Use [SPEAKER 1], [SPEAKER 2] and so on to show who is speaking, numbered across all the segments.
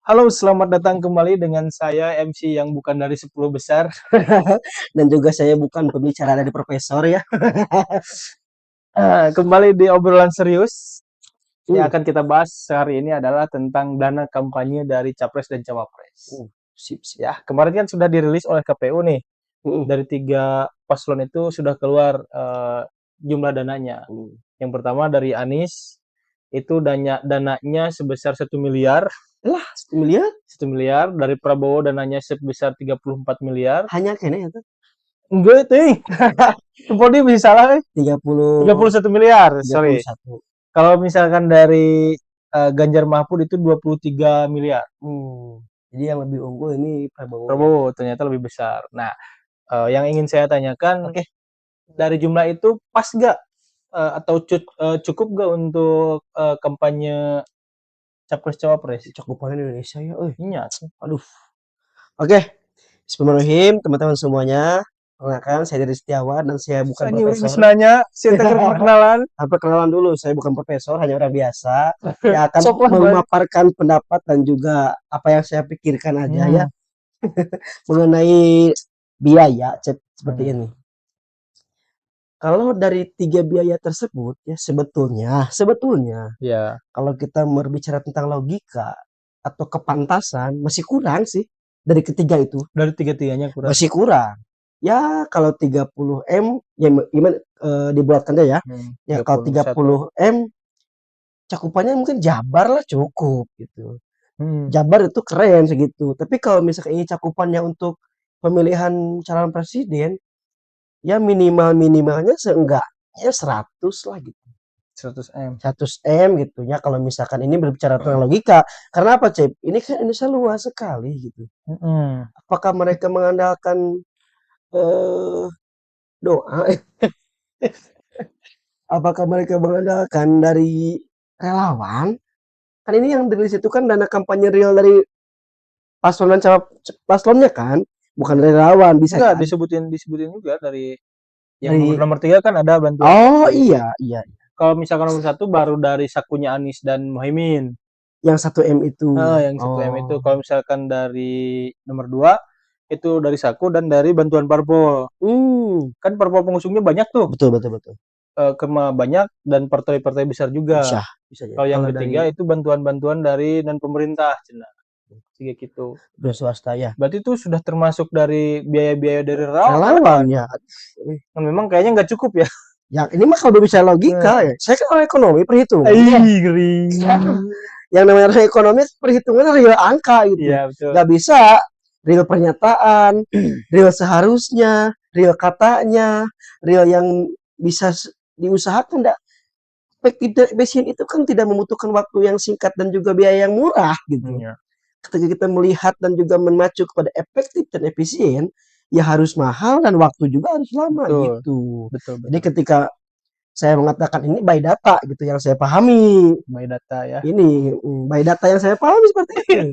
[SPEAKER 1] Halo, selamat datang kembali dengan saya MC yang bukan dari 10 besar.
[SPEAKER 2] Dan juga saya bukan pembicara dari profesor ya.
[SPEAKER 1] Kembali di obrolan serius. Yang
[SPEAKER 2] Hmm,
[SPEAKER 1] akan kita bahas hari ini adalah tentang dana kampanye dari Capres dan Cawapres.
[SPEAKER 2] sip sip.
[SPEAKER 1] Ya, kemarin kan sudah dirilis oleh KPU nih.
[SPEAKER 2] Hmm,
[SPEAKER 1] Dari 3 paslon itu sudah keluar jumlah dananya.
[SPEAKER 2] hmm.
[SPEAKER 1] Yang pertama dari Anies, itu dananya sebesar 1 miliar.
[SPEAKER 2] Lah, 1 miliar
[SPEAKER 1] 1 miliar. Dari Prabowo dananya sebesar 34 miliar.
[SPEAKER 2] hanya kene ya tuh.
[SPEAKER 1] Enggak, ting. Podi bisa salah,
[SPEAKER 2] 30
[SPEAKER 1] 31 miliar,
[SPEAKER 2] tiga puluh
[SPEAKER 1] sorry.
[SPEAKER 2] satu.
[SPEAKER 1] Kalau misalkan dari Ganjar Mahfud itu 23 miliar.
[SPEAKER 2] Jadi yang lebih unggul ini Prabowo ya.
[SPEAKER 1] Prabowo ternyata lebih besar. Nah, yang ingin saya tanyakan,
[SPEAKER 2] Oke,
[SPEAKER 1] dari jumlah itu pas gak atau cukup gak untuk kampanye capres cawapres?
[SPEAKER 2] cakupan Indonesia ya.
[SPEAKER 1] Iya.
[SPEAKER 2] Aduh. Oke, bismillahirrahmanirrahim teman-teman semuanya. Perkenalkan saya Diri Setiawan dan saya bukan
[SPEAKER 1] Saya wis
[SPEAKER 2] profesor.
[SPEAKER 1] nanya, saya teker perkenalan.
[SPEAKER 2] Perkenalan dulu, saya bukan profesor, hanya orang biasa yang akan
[SPEAKER 1] Sok lah, Bang.
[SPEAKER 2] memaparkan pendapat dan juga apa yang saya pikirkan aja ya
[SPEAKER 1] Hmm.
[SPEAKER 2] mengenai biaya seperti
[SPEAKER 1] Hmm.
[SPEAKER 2] ini. Kalau dari 3 biaya tersebut ya sebetulnya
[SPEAKER 1] Ya,
[SPEAKER 2] kalau kita berbicara tentang logika atau kepantasan masih kurang sih dari ketiga itu,
[SPEAKER 1] dari tiga-tiganya kurang.
[SPEAKER 2] masih kurang. Ya kalau 30 M ya gimana dibuatkannya ya. Ya kalau
[SPEAKER 1] 31.
[SPEAKER 2] 30 M cakupannya mungkin Jabar lah cukup gitu.
[SPEAKER 1] Hmm.
[SPEAKER 2] Jabar itu keren segitu. Tapi kalau misalkan ini cakupannya untuk pemilihan calon presiden, ya minimalnya seenggaknya 100 lah gitu.
[SPEAKER 1] 100 M.
[SPEAKER 2] 100 M gitu ya kalau misalkan ini berbicara tentang logika. Karena apa, Cep? Ini kan Indonesia luas sekali gitu.
[SPEAKER 1] Hmm.
[SPEAKER 2] Apakah mereka mengandalkan eh, doa? Apakah mereka mengandalkan dari relawan? Kan ini yang dirilis itu kan dana kampanye real dari paslon dan paslonnya kan, bukan dari relawan bisa
[SPEAKER 1] Enggak,
[SPEAKER 2] kan?
[SPEAKER 1] disebutin juga dari yang nomor
[SPEAKER 2] Dari
[SPEAKER 1] nomor 3 kan ada bantuan
[SPEAKER 2] oh
[SPEAKER 1] dari,
[SPEAKER 2] iya iya
[SPEAKER 1] kalau misalkan nomor 1 baru dari sakunya Anies dan Muhaimin.
[SPEAKER 2] yang 1 M itu.
[SPEAKER 1] Yang 1 M itu.
[SPEAKER 2] Oh.
[SPEAKER 1] Kalau misalkan dari nomor 2 itu dari saku dan dari bantuan parpol.
[SPEAKER 2] Hmm,
[SPEAKER 1] Kan parpol pengusungnya banyak tuh.
[SPEAKER 2] betul betul betul.
[SPEAKER 1] Kema banyak dan partai-partai besar juga.
[SPEAKER 2] Bisa jadi.
[SPEAKER 1] Kalau yang
[SPEAKER 2] Kalau
[SPEAKER 1] ketiga
[SPEAKER 2] dari
[SPEAKER 1] itu bantuan-bantuan dari non pemerintah, cenah. Tiga gitu.
[SPEAKER 2] udah swasta ya.
[SPEAKER 1] Berarti itu sudah termasuk dari biaya-biaya dari relawan
[SPEAKER 2] Relawan
[SPEAKER 1] kan?
[SPEAKER 2] ya.
[SPEAKER 1] Kan memang kayaknya nggak cukup ya.
[SPEAKER 2] Yang ini mah kalau bisa
[SPEAKER 1] Nah,
[SPEAKER 2] logika ya. Saya kan orang ekonomi perhitungan.
[SPEAKER 1] ih, ngeri.
[SPEAKER 2] Yang namanya orang ekonomi perhitungan real angka gitu.
[SPEAKER 1] Iya, betul.
[SPEAKER 2] Gak bisa real pernyataan, real seharusnya, real katanya, real yang bisa diusahakan. Enggak. Efisien itu kan tidak membutuhkan waktu yang singkat dan juga biaya yang murah gitu.
[SPEAKER 1] Iya,
[SPEAKER 2] Ketika kita melihat dan juga mengacu kepada efektif dan efisien, ya harus mahal dan waktu juga harus lama
[SPEAKER 1] betul.
[SPEAKER 2] gitu.
[SPEAKER 1] Betul,
[SPEAKER 2] Jadi
[SPEAKER 1] betul.
[SPEAKER 2] ketika saya mengatakan ini by data gitu yang saya pahami,
[SPEAKER 1] My data ya.
[SPEAKER 2] ini by data yang saya pahami seperti itu.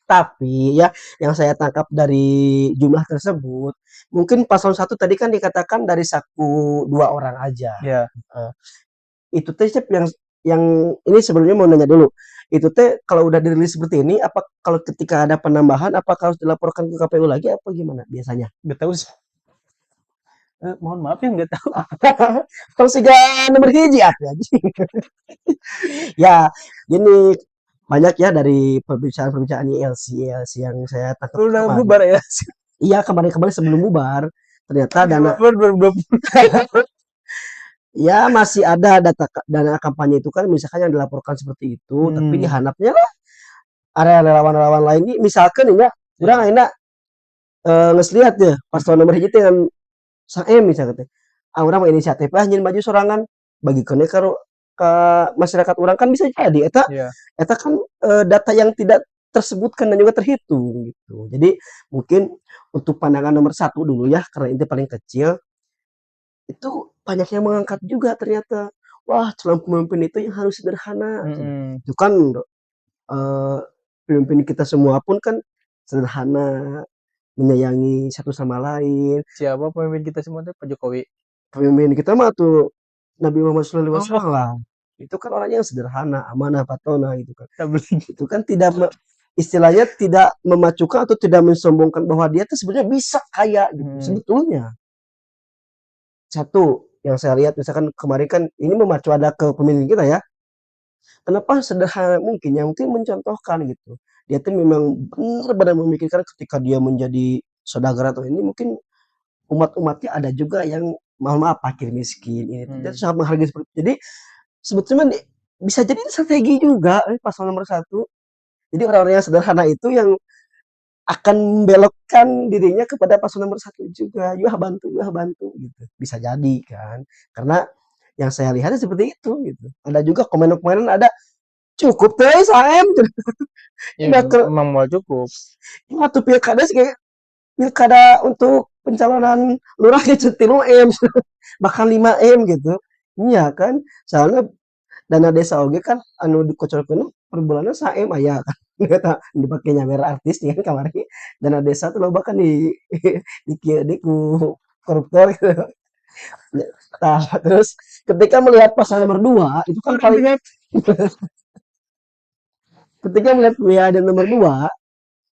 [SPEAKER 2] Tapi ya yang saya tangkap dari jumlah tersebut, mungkin paslon satu tadi kan dikatakan dari saku 2 orang aja.
[SPEAKER 1] Ya,
[SPEAKER 2] Uh, itu teh yang ini sebelumnya mau nanya dulu. Itu teh kalau udah dirilis seperti ini, apa kalau ketika ada penambahan, apakah harus dilaporkan ke KPU lagi apa gimana biasanya?
[SPEAKER 1] nggak tahu. Mohon maaf ya nggak tahu.
[SPEAKER 2] Kalau siga nomor hiji ya. Ya, gini banyak ya dari perbicaraan-perbicaraan ILC yang saya tangkap
[SPEAKER 1] Udah
[SPEAKER 2] kemarin.
[SPEAKER 1] bubar ya.
[SPEAKER 2] Iya kemarin-kemarin sebelum bubar ternyata
[SPEAKER 1] Udah
[SPEAKER 2] dana
[SPEAKER 1] bubar 2020.
[SPEAKER 2] ya masih ada dana kampanye itu kan misalkan yang dilaporkan seperti itu tapi
[SPEAKER 1] Hmm.
[SPEAKER 2] dihanapnya lah area relawan-relawan lain ini misalkan ini ya
[SPEAKER 1] Ya.
[SPEAKER 2] kurang enak nges lihat ya paslon nomor hiji dengan sang misalnya teh orang inisiatif ah nyin maju sorangan bagi kene karo ke masyarakat orang kan bisa jadi
[SPEAKER 1] Ya.
[SPEAKER 2] eta kan data yang tidak tersebutkan dan juga terhitung gitu jadi mungkin untuk pandangan nomor satu dulu ya karena ini paling kecil itu banyak yang mengangkat juga ternyata wah calon pemimpin itu yang harus sederhana
[SPEAKER 1] Mm-mm.
[SPEAKER 2] itu kan eh, pemimpin kita semua pun kan sederhana menyayangi satu sama lain.
[SPEAKER 1] Siapa pemimpin kita semua tuh? Pak Jokowi.
[SPEAKER 2] Pemimpin kita mah tuh Nabi Muhammad
[SPEAKER 1] Oh,
[SPEAKER 2] SAW. Itu kan orangnya yang sederhana, amanah, patona gitu kan.
[SPEAKER 1] tak beli.
[SPEAKER 2] Itu kan tidak istilahnya tidak memacukan atau tidak mensombongkan bahwa dia tuh sebenarnya bisa kaya gitu, sebetulnya. Satu, yang saya lihat misalkan kemarin kan ini memacu ada ke pemilih kita ya, kenapa sederhana mungkin, yang mungkin mencontohkan gitu. Dia tuh memang benar-benar memikirkan ketika dia menjadi saudagar atau ini mungkin umat-umatnya ada juga yang mohon maaf fakir miskin ini dia sangat menghargai seperti itu. Jadi sebetulnya bisa jadi strategi juga paslon nomor satu. Jadi orang-orang yang sederhana itu yang akan membelokkan dirinya kepada paslon nomor satu juga. Yah bantu gitu. Bisa jadi kan. Karena yang saya lihatnya seperti itu gitu. Ada juga komen-komen ada cukup teh saem.
[SPEAKER 1] Ya, memang mau cukup.
[SPEAKER 2] Waktu pilkada sih kayak pilkada untuk pencalonan lurah gitu 3M bahkan 5M gitu. Iya kan? Soalnya dana desa oge kan anu dikocolkeun per bulanna saem aya kan. Eta dipake nyawer artis kan kamari. Dana desa tuh loba kan di kieu deui ku koruptor gitu. Tah, terus ketika melihat pasal nomor 2 itu kan paling ketika melihat yang nomor 2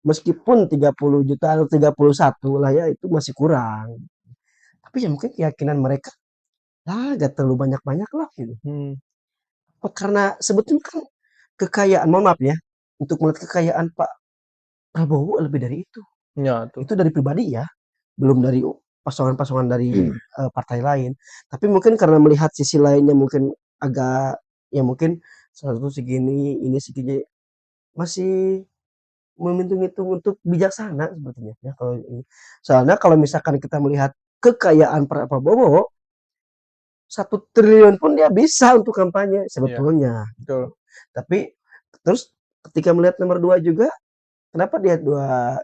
[SPEAKER 2] meskipun 30 juta atau 31 lah ya itu masih kurang. Tapi ya mungkin keyakinan mereka gak terlalu banyak-banyak lah gitu. Karena sebetulnya kan kekayaan, mohon maaf ya, untuk melihat kekayaan Pak Prabowo lebih dari itu.
[SPEAKER 1] Ya, tuh.
[SPEAKER 2] Itu dari pribadi ya, belum dari pasangan-pasangan dari partai lain. Tapi mungkin karena melihat sisi lainnya mungkin agak ya mungkin satu segini, ini segini masih menghitung-hitung untuk bijaksana sepertinya ya kalau ini. Soalnya kalau misalkan kita melihat kekayaan Pak Prabowo 1 triliun pun dia bisa untuk kampanye sebetulnya.
[SPEAKER 1] Betul.
[SPEAKER 2] Tapi terus ketika melihat nomor 2 juga, kenapa dia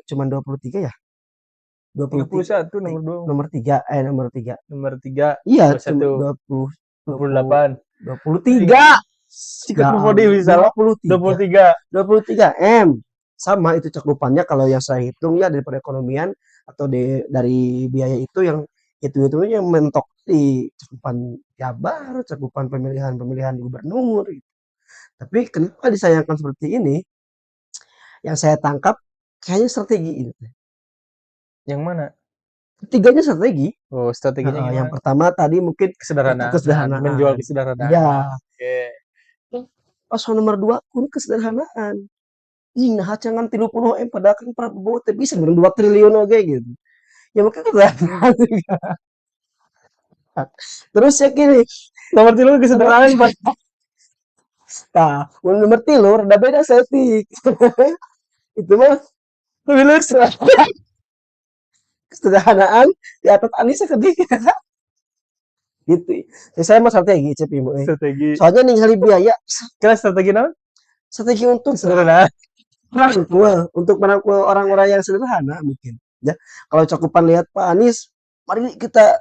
[SPEAKER 2] cuman 23 ya?
[SPEAKER 1] 31 nomor 2.
[SPEAKER 2] Nomor 3.
[SPEAKER 1] Nomor 3,
[SPEAKER 2] Iya, cuma
[SPEAKER 1] 21,
[SPEAKER 2] 20,
[SPEAKER 1] 28.
[SPEAKER 2] 23.
[SPEAKER 1] Sikut
[SPEAKER 2] Ya,
[SPEAKER 1] Mufodi bisa
[SPEAKER 2] 23.
[SPEAKER 1] 23.
[SPEAKER 2] 23M. Sama itu cakupannya kalau yang saya hitung ya dari perekonomian atau dari biaya itu yang itu-itunya yang mentok di cakupan Jabar, cakupan pemilihan gubernur gitu. Tapi kenapa disayangkan seperti ini? Yang saya tangkap kayaknya strategi ini.
[SPEAKER 1] Yang mana?
[SPEAKER 2] Ketiganya strategi.
[SPEAKER 1] Oh, strateginya gimana?
[SPEAKER 2] Yang pertama tadi mungkin
[SPEAKER 1] kesederhanaan, menjual kesederhanaan.
[SPEAKER 2] Iya.
[SPEAKER 1] Oke.
[SPEAKER 2] Paslon nomor 2 pun kesederhanaan. Nah, jangan 30M padahal kan Prabowo teh bisa 2 triliun oge gitu. Ya mungkin kesederhanaan juga. Terus ya gini,
[SPEAKER 1] Nomor 3 kesederhanaan Pak.
[SPEAKER 2] nah, nomor 3 udah beda setik. Itu mah
[SPEAKER 1] Lebih
[SPEAKER 2] kesederhanaan di atas Anissa sedikit. Gitu. Ya, saya mah strategi cep ibu.
[SPEAKER 1] strategi.
[SPEAKER 2] Soalnya ningali biaya.
[SPEAKER 1] Kira strategi naon?
[SPEAKER 2] Strategi untuk
[SPEAKER 1] Sederhana.
[SPEAKER 2] untuk merangkul orang-orang yang sederhana mungkin. Ya, kalau cakupan lihat Pak Anies, mari kita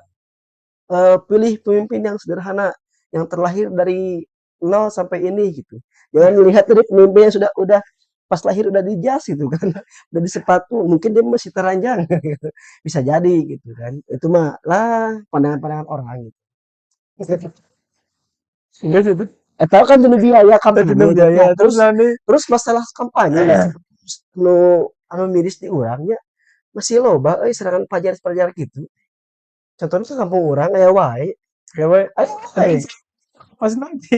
[SPEAKER 2] pilih pemimpin yang sederhana, yang terlahir dari nol sampai ini gitu. Jangan melihat dari pemimpin yang udah pas lahir udah di jas gitu kan, udah di sepatu, mungkin dia masih teranjang gitu. Bisa jadi gitu kan. Itu mah lah pandangan-pandangan orang gitu.
[SPEAKER 1] Enggak sih itu.
[SPEAKER 2] Tahu kan dulu biaya kampanye
[SPEAKER 1] Biaya.
[SPEAKER 2] terus masalah kampanye anu miris di urangnya masih loba serangan pajar-pajar gitu. Contohnya ke kampung urang aya wae.
[SPEAKER 1] Aya wae. Pas nanti.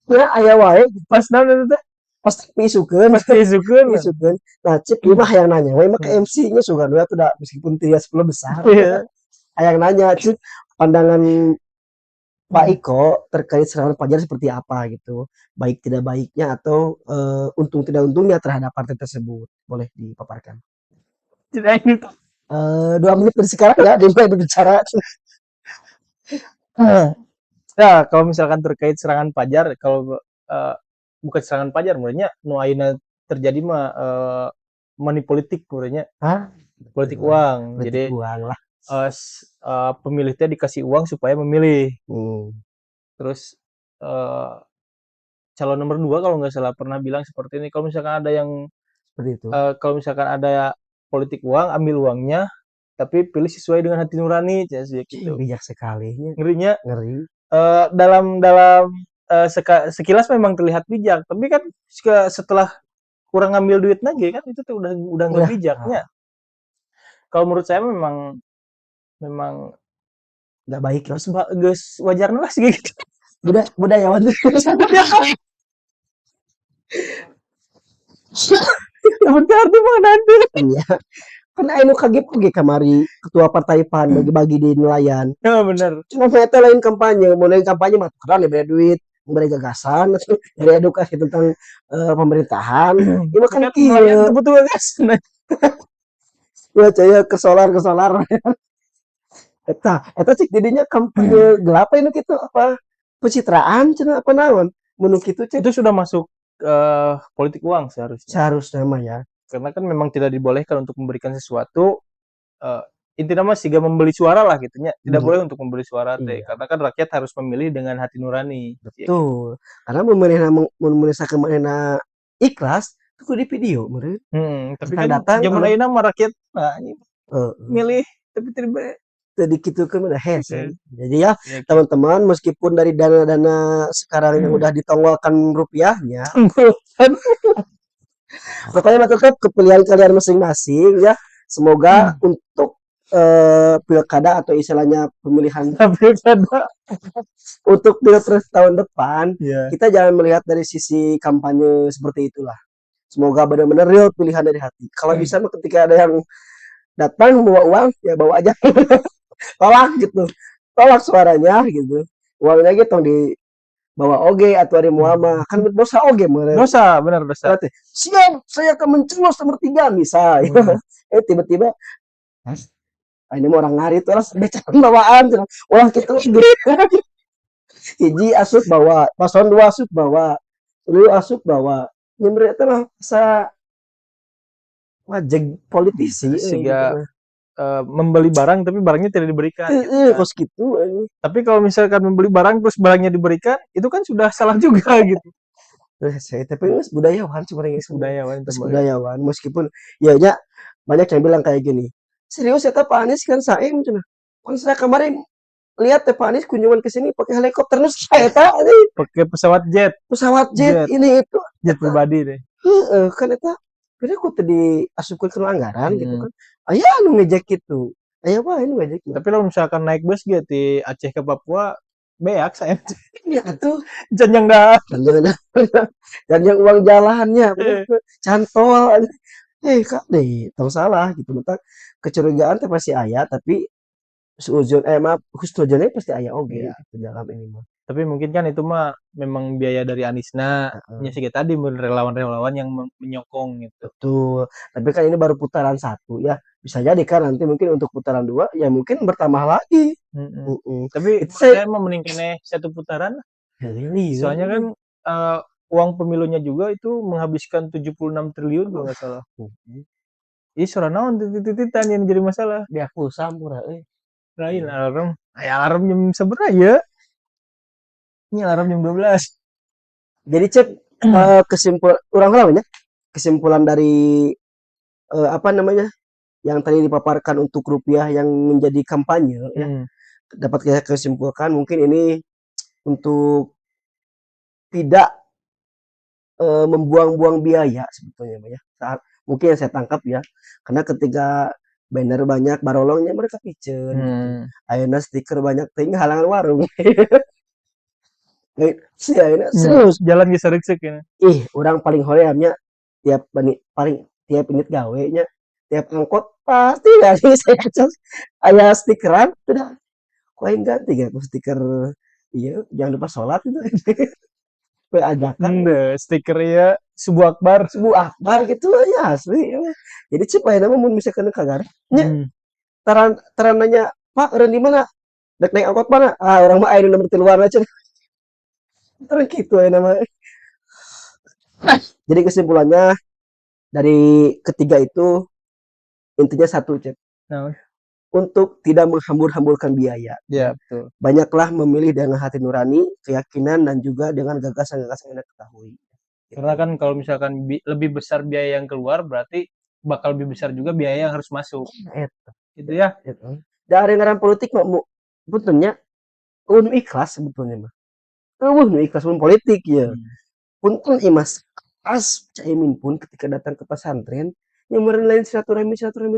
[SPEAKER 2] Nah, aya wae
[SPEAKER 1] Pas nanti teh.
[SPEAKER 2] pas isukeun. Nah, cip ieu mah hayang nanya we mah ke MC-nya sugan we atuh da meskipun tidak sekolah besar.
[SPEAKER 1] Iya.
[SPEAKER 2] Hayang nanya cip pandangan Pak Iko terkait serangan pajar seperti apa gitu. Baik tidak baiknya atau untung tidak untungnya terhadap partai tersebut. Boleh dipaparkan.
[SPEAKER 1] Tidak ini.
[SPEAKER 2] 2 menit dari sekarang ya dia berbicara.
[SPEAKER 1] Ya, kalau misalkan terkait serangan pajar, kalau bukan serangan pajar, menurutnya nu ayeuna terjadi mah money politik menurutnya. Politik uang.
[SPEAKER 2] Politik
[SPEAKER 1] Jadi
[SPEAKER 2] uang lah.
[SPEAKER 1] pemilih teh dikasih uang supaya memilih. Terus calon nomor 2 kalau nggak salah pernah bilang seperti ini, kalau misalkan ada yang
[SPEAKER 2] Seperti itu.
[SPEAKER 1] kalau misalkan ada politik uang, ambil uangnya, tapi pilih sesuai dengan hati nurani, gitu.
[SPEAKER 2] Bijak sekali.
[SPEAKER 1] Ngerinya.
[SPEAKER 2] Ngeri.
[SPEAKER 1] Dalam sekilas memang terlihat bijak, tapi kan setelah kurang ngambil duit lagi kan itu tuh udah nggak
[SPEAKER 2] Udah.
[SPEAKER 1] bijaknya. Kalau menurut saya memang memang
[SPEAKER 2] Nggak baik lah.
[SPEAKER 1] geus wajarna lah sih gitu.
[SPEAKER 2] Budayawan tuh.
[SPEAKER 1] Yang berarti mah nanti.
[SPEAKER 2] Iya. Kan anu kaget oge kamari ketua partai PAN bagi-bagi di nelayan.
[SPEAKER 1] Ya bener.
[SPEAKER 2] Cuma eta lain kampanye, mulai kampanye mah tukeran diberi duit, memberi gagasan, dari edukasi tentang pemerintahan. Ini mah kan
[SPEAKER 1] Nelayan
[SPEAKER 2] kieu.
[SPEAKER 1] butuh gagasan.
[SPEAKER 2] Ya caya ke solar. Eta cek didinya kampanye gelap ini gitu apa pencitraan cenah apa naon? Mun kitu cek
[SPEAKER 1] Itu sudah masuk politik uang seharusnya.
[SPEAKER 2] seharusnya mah ya.
[SPEAKER 1] Karena kan memang tidak dibolehkan untuk memberikan sesuatu intinya mah siga membeli suara lah gitunya. Tidak boleh untuk membeli suara teh.
[SPEAKER 2] Iya.
[SPEAKER 1] Karena kan rakyat harus memilih dengan hati nurani.
[SPEAKER 2] Betul. Karena mun manehna manehna ikhlas kudu di video meureun.
[SPEAKER 1] Tapi
[SPEAKER 2] Datang
[SPEAKER 1] kan
[SPEAKER 2] datang
[SPEAKER 1] zaman ayeuna mah rakyat
[SPEAKER 2] heeh.
[SPEAKER 1] milih tapi tidak
[SPEAKER 2] Tadi gitu kan udah hese. Jadi ya
[SPEAKER 1] ya,
[SPEAKER 2] teman-teman meskipun dari dana-dana sekarang yang udah ditongolkan rupiahnya, pokoknya mah tetap kepilihan kalian masing-masing ya. Semoga untuk pilkada atau istilahnya pemilihan
[SPEAKER 1] tapi ada
[SPEAKER 2] untuk pilpres tahun depan,
[SPEAKER 1] ya.
[SPEAKER 2] kita jangan melihat dari sisi kampanye seperti itulah. Semoga benar-benar real pilihan dari hati. Kalau bisa mah ketika ada yang datang bawa uang, ya bawa aja. Tolak gitu. Tolak suaranya gitu. Uangnya gitu dibawa oge atau di muama. Kan dosa oge meureun.
[SPEAKER 1] Dosa, benar dosa.
[SPEAKER 2] Berarti, siap, saya akan mencoblos nomor 3 misal. Tiba-tiba ini mau orang ngari tuh becan bawaan ulah gitu hiji asup bawa paslon 2 asup bawa lu asup bawa nyemret lah sa wajeg politisi
[SPEAKER 1] Sehingga membeli barang tapi barangnya tidak diberikan.
[SPEAKER 2] kos gitu.
[SPEAKER 1] Tapi kalau misalkan membeli barang terus barangnya diberikan, itu kan sudah salah juga gitu.
[SPEAKER 2] Saya tapi geus budayawan sebenarnya
[SPEAKER 1] Budayawan itu.
[SPEAKER 2] budayawan meskipun ya nya banyak yang bilang kayak gini. Serius eta Pak Anies kan saem cenah. Kan saya kemarin lihat Pak Anies kunjungan ke sini pakai helikopter terus eta
[SPEAKER 1] pakai pesawat jet
[SPEAKER 2] jet ini itu
[SPEAKER 1] jet pribadi deh.
[SPEAKER 2] Kan eta kira ku teu diasupkeun ke anggaran gitu kan. Aya anu ngejek kitu. Aya wae anu ngejek.
[SPEAKER 1] Tapi kalau misalkan naik bus gitu di Aceh ke Papua beak saya.
[SPEAKER 2] Ya atuh.
[SPEAKER 1] Janjang dah.
[SPEAKER 2] Janjang uang jalannya. Cantol. Kak deh, tong salah gitu. Mentak kecurigaan teh pasti aya tapi husnudzonnya pasti aya oge gitu dalam ini mah.
[SPEAKER 1] Tapi mungkin kan itu mah memang biaya dari Anisna. Ya sih tadi relawan-relawan yang menyokong gitu.
[SPEAKER 2] Betul. Tapi kan ini baru putaran 1 ya. Bisa jadi kan nanti mungkin untuk putaran 2 ya mungkin bertambah lagi.
[SPEAKER 1] Tapi saya mau meningkatkan 1 putaran. Soalnya kan uang pemilunya juga itu menghabiskan 76 triliun kalau nggak salah. Ih, suara naon titit-tititan yang jadi masalah.
[SPEAKER 2] Dia pulsa murah
[SPEAKER 1] lain alarm. Alarm jam seberapa ya? Ini alarm jam 12.
[SPEAKER 2] Jadi cek kesimpulan dari apa namanya yang tadi dipaparkan untuk rupiah yang menjadi kampanye ya. Dapat kita kesimpulkan mungkin ini untuk tidak membuang-buang biaya sebetulnya ya. Saat mungkin yang saya tangkap ya. Karena ketika banner banyak barolongnya mereka piceun gitu. Ayeuna stiker banyak teuing halangan warung. Serius
[SPEAKER 1] jalan geus sareuk ya.
[SPEAKER 2] Orang paling horeamnya tiap unit gawe nya tiap angkot pasti gak sih saya aya stikeran udah koin ganti gak stiker iya jangan lupa sholat itu ajakan
[SPEAKER 1] stiker ya subuh akbar
[SPEAKER 2] gitu ya asli jadi cip aya nama mun misalkan kagar nya tarananya Pak eureun di mana dek naik angkot mana orang mah aya nomor 3 aja terus gitu aya nama. Jadi kesimpulannya dari ketiga itu intinya satu cek untuk tidak menghambur-hamburkan biaya.
[SPEAKER 1] Ya, betul.
[SPEAKER 2] Banyaklah memilih dengan hati nurani, keyakinan dan juga dengan gagasan-gagasan yang ketahui.
[SPEAKER 1] Karena kan kalau misalkan lebih besar biaya yang keluar berarti bakal lebih besar juga biaya yang harus masuk. Gitu ya.
[SPEAKER 2] Dari ngaran politik mah betulnya ikhlas sebetulnya mah. Nu ikhlas pun politik ya. Punten imas As Caimin pun ketika datang ke pesantren, yang lain silaturahmi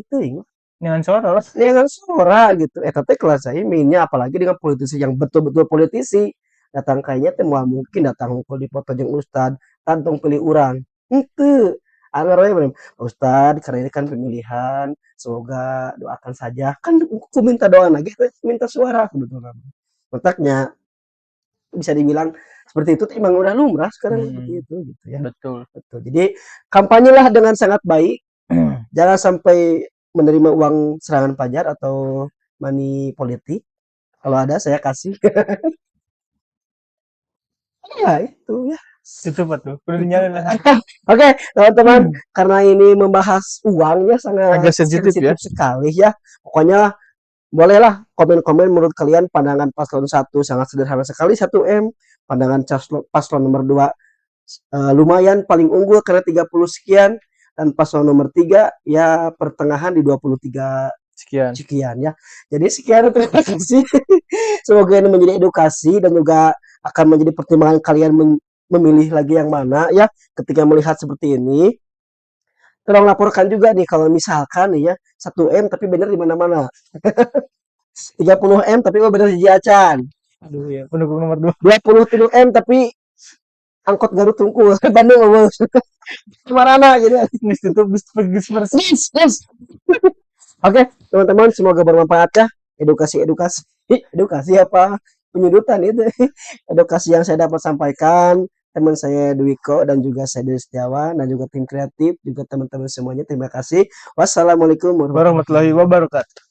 [SPEAKER 2] teuing.
[SPEAKER 1] Dengan suara lah.
[SPEAKER 2] Dengan suara gitu. Tapi kelas Caiminnya apalagi dengan politisi yang betul-betul politisi. Datang kayaknya teh moal mungkin datang hungkul dipoto jeung ustad, tantong pilih urang. Henteu. Agaranya bener, Ustad, karena ini kan pemilihan, semoga doakan saja. Kan aku minta doa lagi, minta suara kebetulan. Kontaknya bisa dibilang seperti itu tuh emang udah lumrah sekarang seperti itu gitu ya.
[SPEAKER 1] Betul.
[SPEAKER 2] Betul. Jadi kampanyelah dengan sangat baik. Jangan sampai menerima uang serangan pajar atau money politik. Kalau ada saya kasih. Ya itu ya.
[SPEAKER 1] Itu apa tuh? Udah dinyalain lah.
[SPEAKER 2] Oke, teman-teman, karena ini membahas uangnya
[SPEAKER 1] Agak
[SPEAKER 2] sangat
[SPEAKER 1] sensitif ya.
[SPEAKER 2] sensitif sekali ya. Pokoknya bolehlah komen-komen menurut kalian pandangan paslon 1 sangat sederhana sekali 1M, pandangan paslon nomor 2 lumayan paling unggul karena 30 sekian, dan paslon nomor 3 ya pertengahan di 23 sekian ya. Jadi sekian, terima kasih. Semoga ini menjadi edukasi dan juga akan menjadi pertimbangan kalian memilih lagi yang mana ya ketika melihat seperti ini. Tolong laporkan juga nih kalau misalkan nih ya 1M tapi benar di mana-mana. 30M tapi benar di Acan.
[SPEAKER 1] Aduh ya, pendukung nomor 2.
[SPEAKER 2] 27M tapi angkot Garut Tungku Bandung bos. Kemana gitu. Oke, teman-teman, semoga bermanfaat ya. Edukasi apa penyudutan itu. Edukasi yang saya dapat sampaikan, teman saya Dwiko dan juga saya Dewi Setiawan dan juga tim kreatif, juga teman-teman semuanya, terima kasih. Wassalamualaikum
[SPEAKER 1] Warahmatullahi wabarakatuh.